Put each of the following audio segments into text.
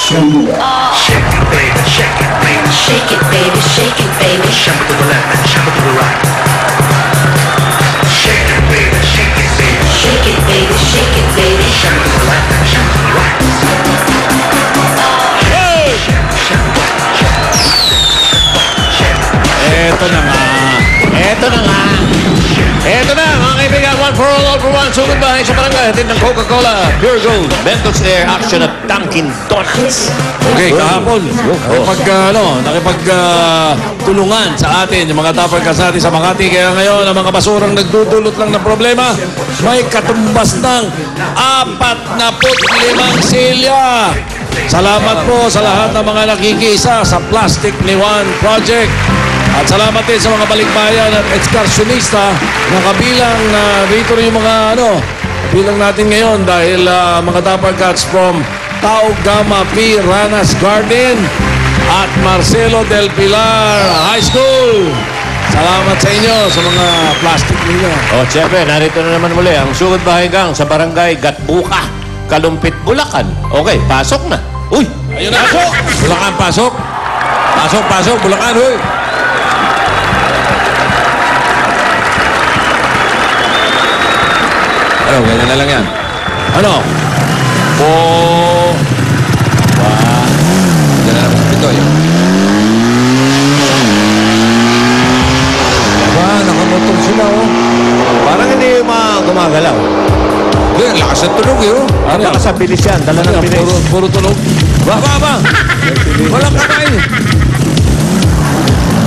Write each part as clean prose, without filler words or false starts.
Shake it, baby, shake it, baby. Shake it, baby, shake it, baby. Shake it to the left and shake it to the right. Shake it, baby, shake it, baby. Shake it, baby, shake it, baby. Shake it to the left and shake it to the right. Eto na nga. Eto na nga. Eto na, mga kaibigan. One for all for one. Sugod bahay sa barangay. Hatid ng Coca-Cola, Pure Gold, Mentos Air Action at Dunkin' Donuts. Okay, kahapon. Nakipagtulungan sa atin yung mga tapal kasati sa Makati. Kaya ngayon, ang mga basurang nagdudulot lang ng problema, may katumbas ng 45 silya. Salamat po sa lahat ng mga nakikisa sa Plastic ni Juan Project. At salamat din sa mga balikbayan at ekskursyonista na kabilang dito rin yung mga kabilang natin ngayon dahil mga Dapper Cats from Tau Gamma P. Ranas Garden at Marcelo del Pilar High School. Salamat sa inyo sa mga plastic ninyo. Siyempre, narito na naman muli ang Sugod Bahay Gang sa Barangay Gatbuka, Kalumpit, Bulacan. Okay, pasok na. Uy! Ayun na! Pasok! Bulacan, pasok! Pasok, Bulacan, huy! Ano, ganyan na lang yan. Ano? Diyan na naman ito, yun. Nakamotor sila, Parang hindi gumagalaw. Lakas ang tunog, lakas ang bilis yan. Dala ng bilis. Puro tunog. Ba! Walang kamay.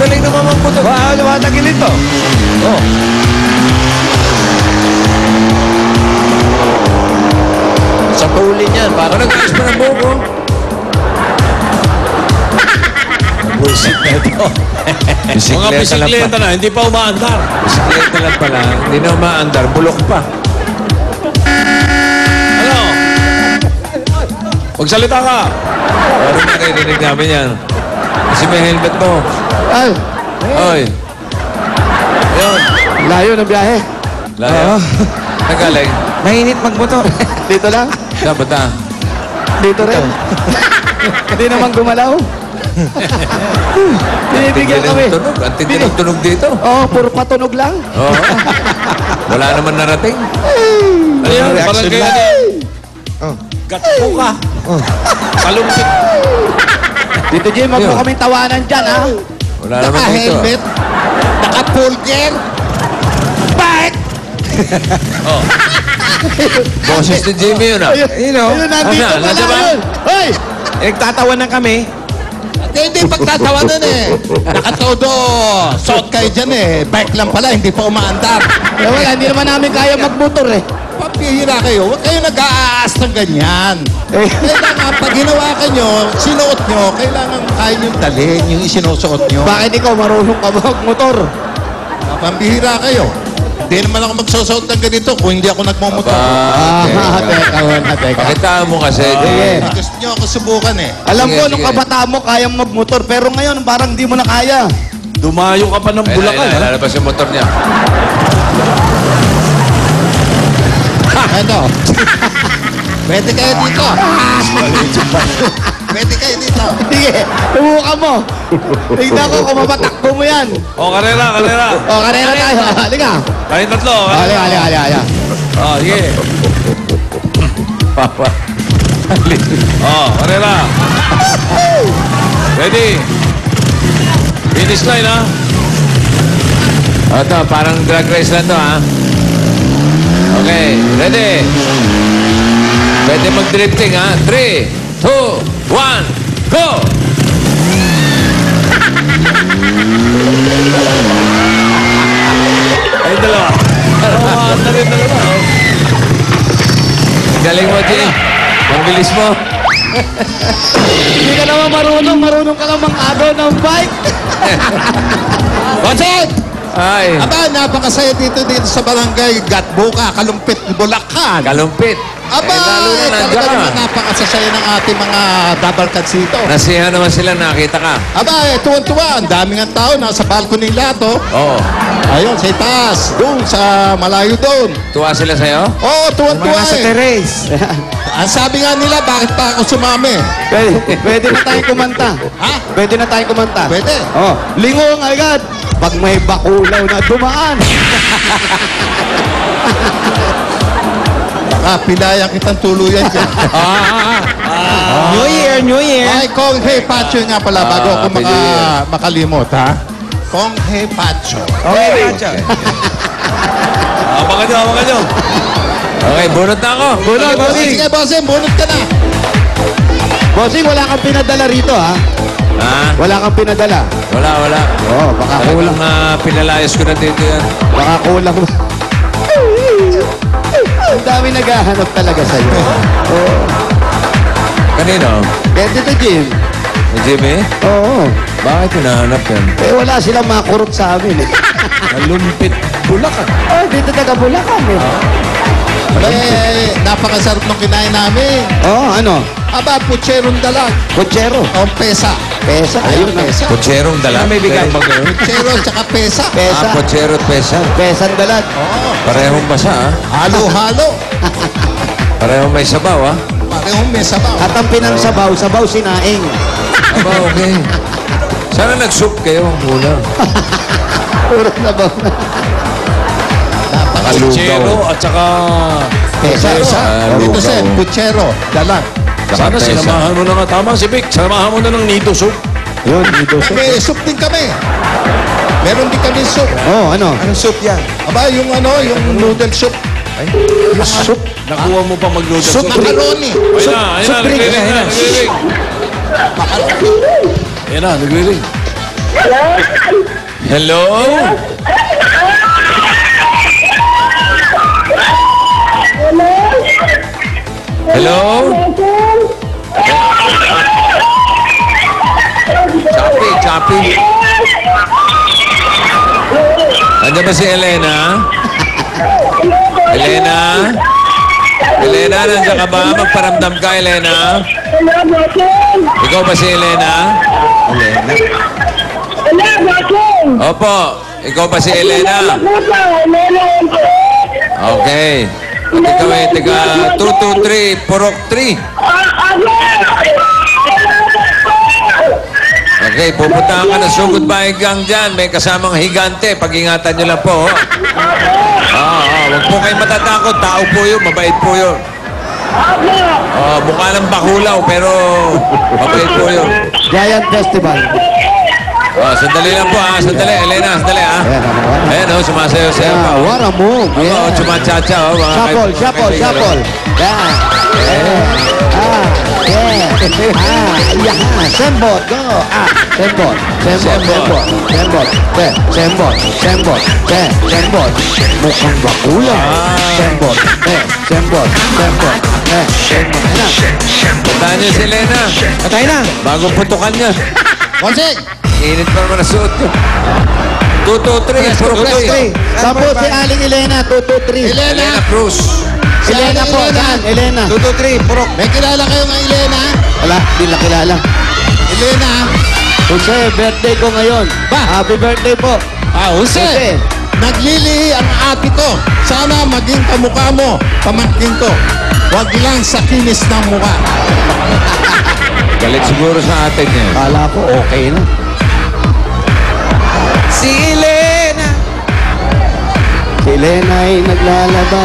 Galing naman magputok. Lumatagilid to. Sa tulin yan. Parang nag-ayos pa ng buko. Bullshit na ito. Mga bisikleta na, hindi pa umaandar. Bisikleta lang pala. Hindi na umaandar. Bulok pa. Ano? Magsalita ka. Parang naririnig namin yan. Kasi may helmet mo. Ay. Ayun. Layo ng biyahe. Layo. Nagaling. Mainit magmotor. Dito lang. Dapat na. Dito rin. Hindi naman gumalaw. Binibigyan kami. Ang tindi ng tunog dito. Puro patunog lang. Wala naman narating. Ano yan? Parang kaya Gatbuka. Kalumpit. Dito, Jim, wag mo kaming tawanan dyan, ha? Wala naman dito. Naka-helmet. Naka-pulger. Bakit? Boses ni Jimmy yun, Ayun, nandito pala yun. Hoy! Nagtatawanan kami. Hindi pagtatawanan Nakatodo. Suot kayo dyan Bike lang pala, hindi pa umaandar. Wala, hindi naman namin kaya magmotor Papihira kayo. Huwag kayo nag-aas ng ganyan. Kailangan, pag ginawa ka nyo, sinuot nyo, kailangan kaya nyo dalhin yung isinusuot nyo. Bakit ikaw marunong ka magmotor? Pambihira kayo. Hindi naman ako magsusuot ng ganito kung hindi ako nagmumotor. Teka. Pakitaan mo kasi. Gusto nyo ako subukan Alam ko, nung kabataan mo, kayang magmotor. Pero ngayon, parang di mo na kaya. Dumayo ka pa ng Bulacan. Lalabas yung motor niya. Ano? Pwede kayo dito. Pwede kayo dito. Sige, subukan mo. Tignan ko kung mapatakbo mo yan. Karera. Karera tayo. Halika. Tayo tatlo. Halika. Sige. Karera. Ready? Finish line, ha? Ito, parang drag race lang to, ha? Okay, ready? Pwede mag-drifting, ha? 3, 2, 1, go! Ay, dalawa. Dalawa. Galing mo, Jay. Ang bilis mo. Hindi ka naman marunong ka lang mag-agaw ng bike. What's it? Ay. Aba, napakasaya dito sa barangay Gatbuka, Kalumpit, Bulacan. Kalumpit. Aba, lalo na nandiyan talaga ka. naman napakasasaya ng ating mga Dapper Cats dito. Nasiyahan naman sila, nakita ka. Aba, tuwan-tuwa. Ang daming ang tao, nasa balcony lahat, Oo. Ayun, sa itaas. Doon, sa malayo doon. Tuwa sila sa'yo? Oo, tuwan-tuwa Sa eh. Teres. Ang sabi nga nila, bakit pa ako sumami? Pwede na tayong kumanta. Ha? Pwede na tayong kumanta. Pwede. Oh, lingon agad. Pag may bakulaw na dumaan. Baka pinaya kitang tuluyan dyan. New Year, New Year. Ay, Kong Hei Pacho nga pala, bago ako Pili. makalimot, ha? Kong Hei Pacho. Okay, Pacha. Baka nyo. Okay, bunot na ako. Bunot, bossing. Sige, bossing, bunot ka na. Bossing, wala kang pinadala rito, ha? Ha? Wala kang pinadala. Wala. Oh, baka Talagang kulang. pinalayas ko na dito yan. Baka kulang. Ang dami naghahanap talaga sa'yo. Oo. Kanino? Kaya dito, Jim. Ni Jimmy? Oo. Bakit hinahanap yan? Eh, wala silang makurot sa amin, eh. Nalumpit. Bulacan. Oh, dito taga Bulacan, eh. Eh, napakasarap ng kinain namin. Oo, ano? Aba, putserong dalag. Kutsero. O pesa. Pesa. Ayun, pesa. Potserong dala. May bigay. Putsero tsaka pesa. Pesa. Potsero at pesa. Pesang dalag. Oo. Parehong basa, ha? Halo-halo. Parehong may sabaw, ha? Parehong may sabaw. At ang pinangsabaw, sabaw sinaing. Aba, okay. Sana nag-soup kayo muna. Puro sabaw na. Potsero at saka... Pesa. Dito lugaw. sen, putsero, dalag. Sana Pesa. sinamahan mo na nga. Tama si Vic. Sinamahan mo na ng nido soup. Yun, dito. May soup din kami. Meron din kami soup. Oh, ano? Anong soup yan? Aba, yung noodle soup. Yung soup. Nakuha mo pa mag-noodle Soup soup. macaroni. Ayun na, nagre-ring na, nagre-ring. Ayun na, nagre-ring. Hello? Hello? Choppy. Nandiyan ba si Elena? Elena, nandiyan ka ba? Magparamdam ka, Elena. Ikaw ba si Elena? Opo. Ikaw ba si Elena? Okay. At ikaw ay taga 223 Purok 3. Okay, pupunta ka na Sugod Bahigang dyan. May kasamang higante. Pag-ingatan nyo lang po. Huwag po kayong matatakot. Tao po yun. Mabait po yun. Mukha ng bakulaw pero mabait po yun. Giant Festival. Sandali lang po ha. Sandali. Elena, sandali ha. Ayan, Ayan sumasayo-sayo pa. Yeah, what a move. Yeah. Chumachacha. Shuffle. Yeah. Yeah. Sembot, go. Sembot. Mukhang bakula. Sembot. Puntahan niyo si Elena. Patay na. Bagong putukan niya. Konseng! Init pa naman na suot ko. 223. Purok 3. Tapos si Aling Elena, 223. Elena Cruz. Elena po, saan? Elena. 223. Purok. May kilala kayo ng Elena? Wala, di na kilala. Elena? Jose, birthday ko ngayon. Happy birthday po. Jose! Naglilihi ang ate ko. Sana maging kamukha mo, pamangkin ko. Huwag lang sa kinis ng mukha. Galit siguro sa atin niya. Kala ko okay na. Si Elena. Si Elena ay naglalaba.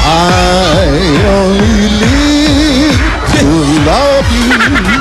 I only live to love you.